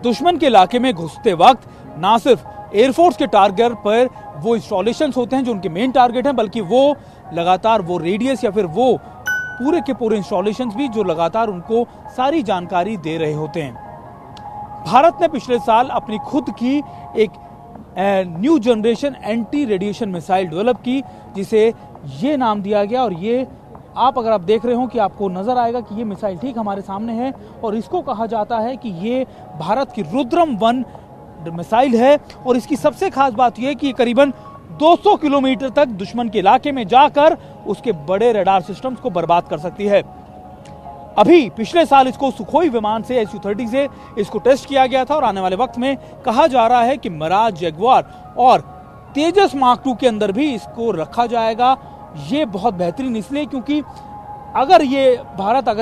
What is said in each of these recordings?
दुश्मन के इलाके में घुसते वक्त ना सिर्फ एयरफोर्स के टारगेट पर वो इंस्टॉलेशंस होते हैं जो उनके मेन टारगेट हैं, बल्कि वो लगातार वो रेडियस या फिर वो पूरे के पूरे इंस्टॉलेशंस भी जो लगातार उनको सारी जानकारी दे रहे होते हैं। भारत ने पिछले साल अपनी खुद की एक new generation anti radiation missile develop की, जिसे ये नाम दिया गया। और ये अगर आप देख रहे हो कि आपको नजर आएगा कि ये मिसाइल ठीक हमारे सामने है, और इसको कहा जाता है कि ये भारत की रुद्रम-1 मिसाइल है। और इसकी सबसे खास बात यह है कि ये करीबन 200 किलोमीटर तक दुश्मन के इलाके में जाकर उसके बड़े रडार सिस्टम्स को बर्बाद कर सकती है। अभी पिछले साल इसको सुखोई विमान से Su-30 से इसको टेस्ट किया गया था, और आने वाले वक्त में कहा जा रहा है कि मिराज, जगुआर और तेजस मार्क 2 के अंदर भी इसको रखा जाएगा। ये बहुत बेहतरीन इसलिए क्योंकि अगर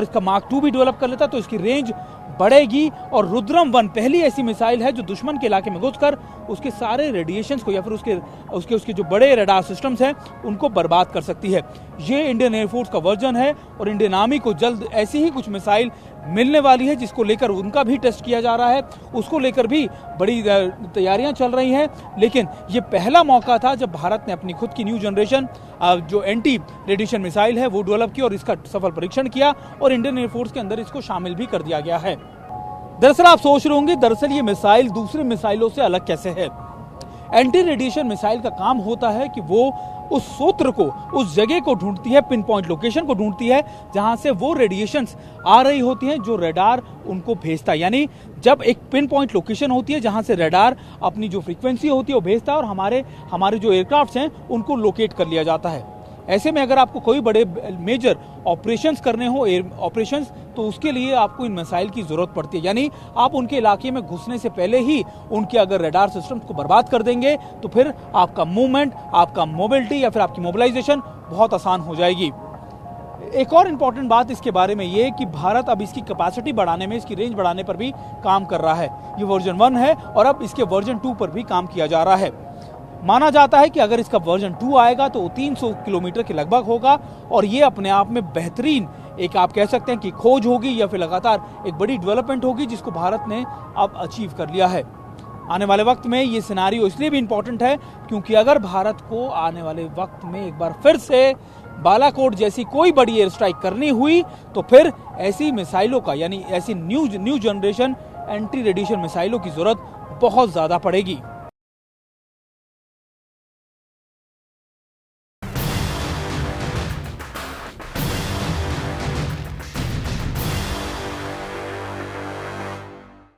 इसका मार्क 2 भी डेवलप कर लेता तो इसकी रेंज बढ़ेगी, और रुद्रम-1 पहली ऐसी मिसाइल है जो दुश्मन के इलाके में घुसकर उसके सारे रेडिएशंस को या फिर उसके जो बड़े रडार सिस्टम्स हैं उनको बर्बाद कर सकती है। ये इंडियन एयरफोर्स का वर्जन है, और इंडियन आर्मी को जल्द ऐसी ही कुछ मिसाइल मिलने वाली है, जिसको लेकर उनका भी टेस्ट किया जा रहा है। उसको लेकर भी बड़ी तैयारियां चल रही हैं। लेकिन ये पहला मौका था जब भारत ने अपनी खुद की न्यू जनरेशन जो एंटी रेडिएशन मिसाइल है वो डेवलप की, और इसका सफल परीक्षण किया, और इंडियन एयरफोर्स के अंदर इसको शामिल भी कर दिया गया है। दरअसल आप सोच रहे होंगे, दरअसल ये मिसाइल दूसरी मिसाइलों से अलग कैसे है। एंटी रेडिएशन मिसाइल का काम होता है कि वो उस सूत्र को, उस जगह को ढूंढती है, पिन पॉइंट लोकेशन को ढूंढती है जहां से वो रेडिएशंस आ रही होती हैं जो रडार उनको भेजता है। यानी जब एक पिन पॉइंट लोकेशन होती है जहां से रडार अपनी जो फ्रीक्वेंसी होती है वो भेजता है, और हमारे जो एयरक्राफ्ट हैं उनको लोकेट कर लिया जाता है। ऐसे में अगर आपको कोई बड़े मेजर ऑपरेशंस करने हो, एयर ऑपरेशंस, तो उसके लिए आपको इन मिसाइल की जरूरत पड़ती है। यानी आप उनके इलाके में घुसने से पहले ही उनके अगर रडार सिस्टम्स को बर्बाद कर देंगे तो फिर आपका मूवमेंट, आपका मोबिलिटी या फिर आपकी मोबिलाइजेशन बहुत आसान हो जाएगी। एक और इंपॉर्टेंट बात इसके बारे में ये कि भारत अब इसकी कैपेसिटी बढ़ाने में, इसकी रेंज बढ़ाने पर भी काम कर रहा है। ये वर्जन 1 है, और अब इसके वर्जन 2 पर भी काम किया जा रहा है। माना जाता है कि अगर इसका वर्जन 2 आएगा तो 300 किलोमीटर के लगभग होगा, और ये अपने आप में बेहतरीन एक आप कह सकते हैं कि खोज होगी या फिर लगातार एक बड़ी डेवलपमेंट होगी जिसको भारत ने अब अचीव कर लिया है। आने वाले वक्त में ये सिनेरियो इसलिए भी इंपॉर्टेंट है क्योंकि अगर भारत को आने वाले वक्त में एक बार फिर से बालाकोट जैसी कोई बड़ी एयर स्ट्राइक करनी हुई तो फिर ऐसी मिसाइलों का, यानी ऐसी न्यू जनरेशन एंटी रेडिएशन मिसाइलों की जरूरत बहुत ज्यादा पड़ेगी।